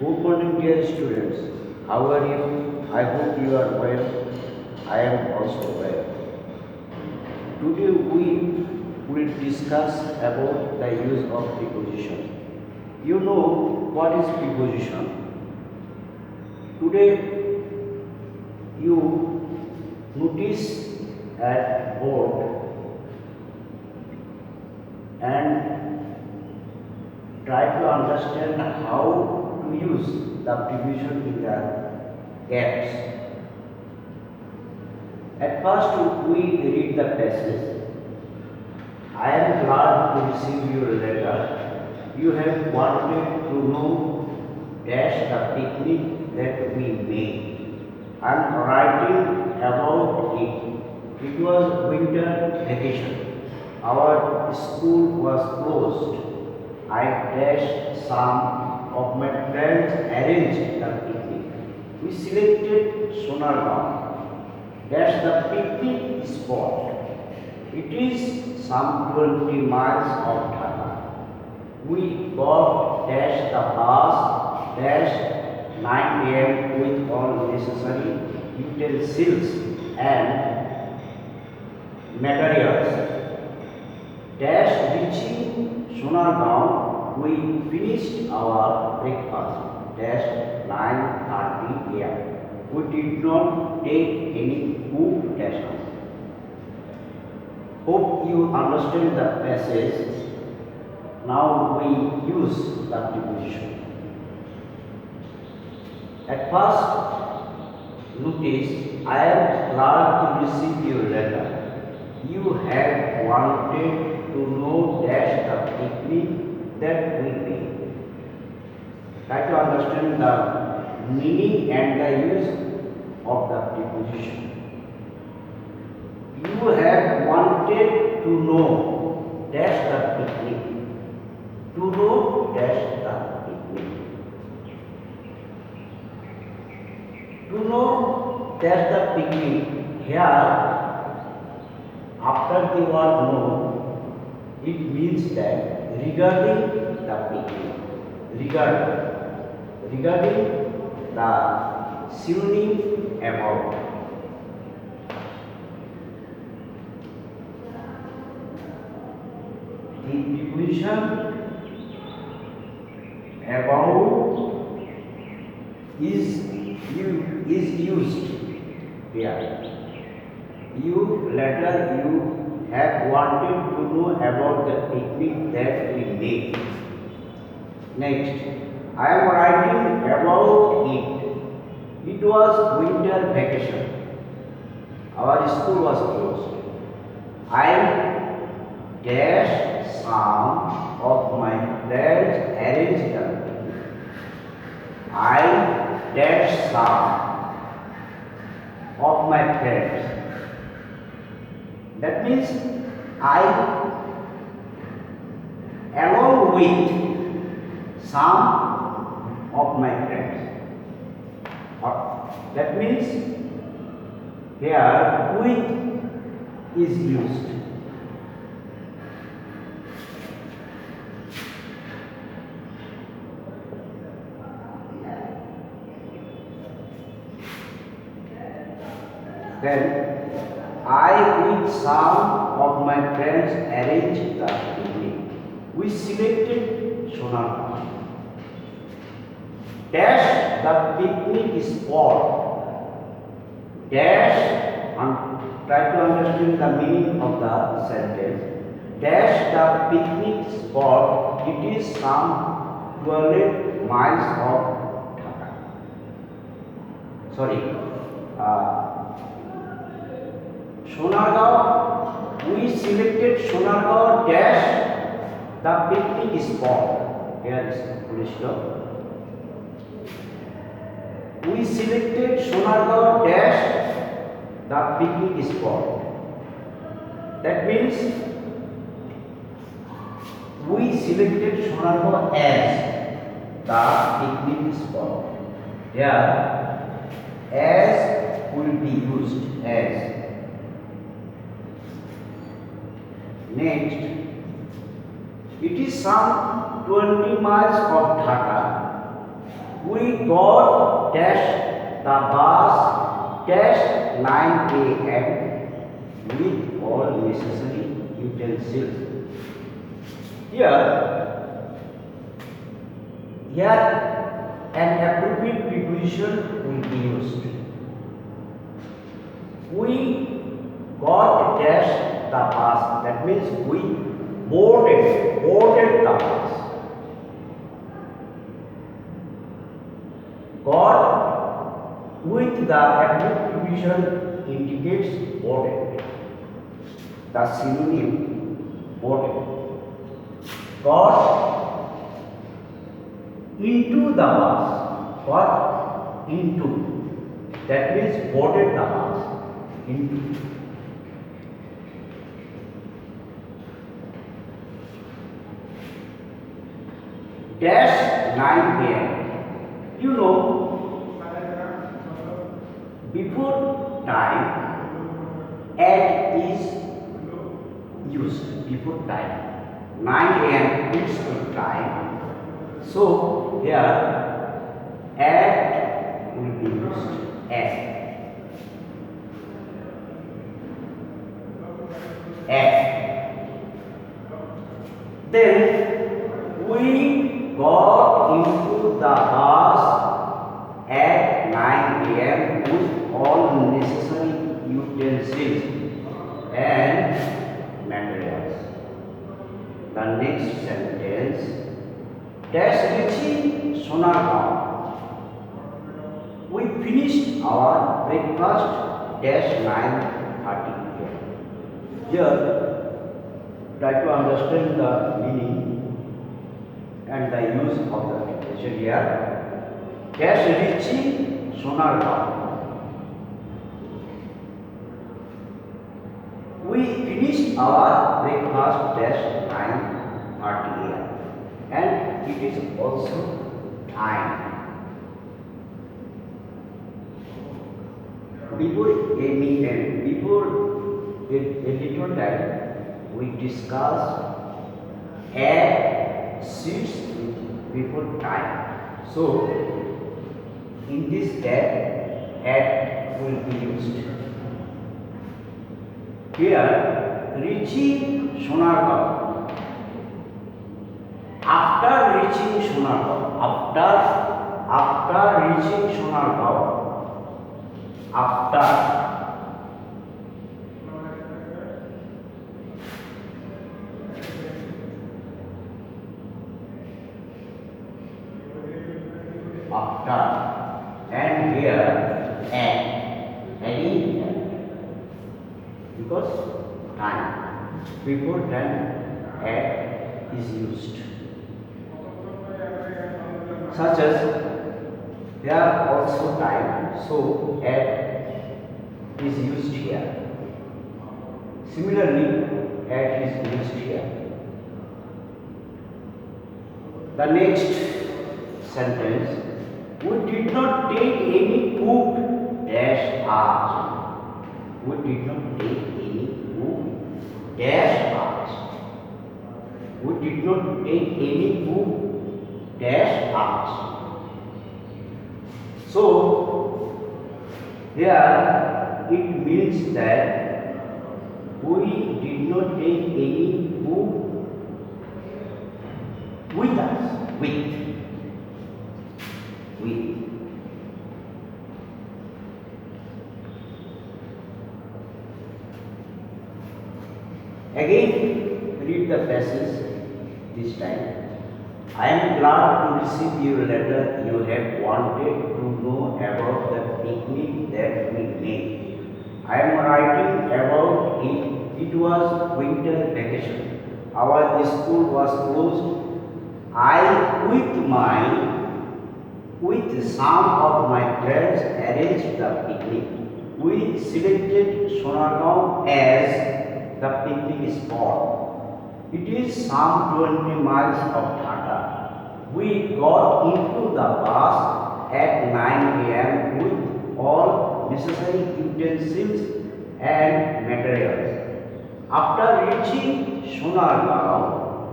Good morning, dear students. How are you? I hope you are well. I am also well. Today we will discuss about the use of preposition. You know what is preposition? Today you notice at board and try to understand how to use the preposition in the gaps. At first we read the passage. I am glad to receive your letter. You have wanted to know dash the picnic that we made. I am writing about it. It was winter vacation. Our school was closed. I dashed some of my friends arranged the picnic. We selected Sonargaon. Dash the picnic spot. It is some 20 miles of Dhaka. We got dash the bus dash 9 a.m. with all necessary utensils and materials. Dash reaching Sonargaon, we finished our breakfast. Dash 9:30 a.m. We did not take any food dash. Hope you understand the passage. Now we use the preposition. At first, notice I am glad to receive your letter. You have wanted to know dash the picnic that we made. Try to understand the meaning and the use of the preposition. You have wanted to know dash the picnic. To know dash the picnic. To know dash the picnic. Here, after the word know, it means that regarding the picnic. Regarding the synonym about. The preposition about is used here. You have wanted to know about the picnic that we made. Next, I am writing about it. It was winter vacation. Our school was closed. I dashed some of my friends arranged them. I dashed some of my friends. That means I, along with some of my friends. That means here with is used. Then I with some of my friends arranged the picnic. We selected Sonargaon. Dash the picnic spot. Dash and try to understand the meaning of the sentence. Dash the picnic spot. It is some 12 miles of Dhaka. Sorry. Sonargaon, we selected Sonargaon dash the picnic spot. Here is full stop. We selected Sonargaon dash the picnic spot. That means we selected Sonargaon as the picnic spot. Here, as will be used as. Next, it is some 20 miles of Dhaka. We got dash the bus dash 9 a.m. with all necessary utensils. Here an appropriate preposition will be used. We got dash the bus. That means we boarded the bus. Got with the appropriate preposition indicates boarded. The synonym boarded. Got into the bus. Got into. That means boarded the bus. Into. Dash 9 a.m. You know, before time, at is used. Before time. 9 a.m. is the time. So here at will be used. At. Then we got into the bus at 9 a.m. with all necessary utensils and materials. The next sentence. Dash reaching Sonargaon. We finished our breakfast dash 9:30 a.m. Here, try to understand the meaning and the use of the preposition here. Dash reaching Sonargaon. We finished our breakfast dash 9:30 a.m. and it is also time. Before a little time, we discussed at sits before time. So in this step, at will be used. Here, reaching Sonargaon. After reaching Sonargaon, and here again because time before time is used. Such as there are also time, so at is used here. Similarly, at is used here. The next sentence, we did not take any food dash hours. We did not take any food dash hours. We did not take any food dash hours. So here it means that we did not take any food with us. With. Again, read the passage this time. I am glad to receive your letter. You have wanted to know about the picnic that we made. I am writing about it. It was winter vacation. Our school was closed. I, with some of my friends, arranged the picnic. We selected Sonargaon as the picnic spot. It is some 20 miles of Dhaka. We got into the bus at 9 a.m. with all necessary utensils and materials. After reaching Sonargaon,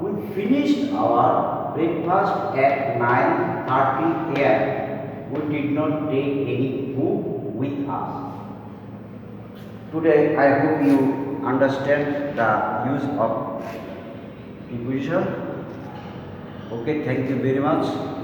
we finished our breakfast at 9:30 a.m. we did not take any book with us. Today, I hope you understand the use of preposition. Okay, thank you very much.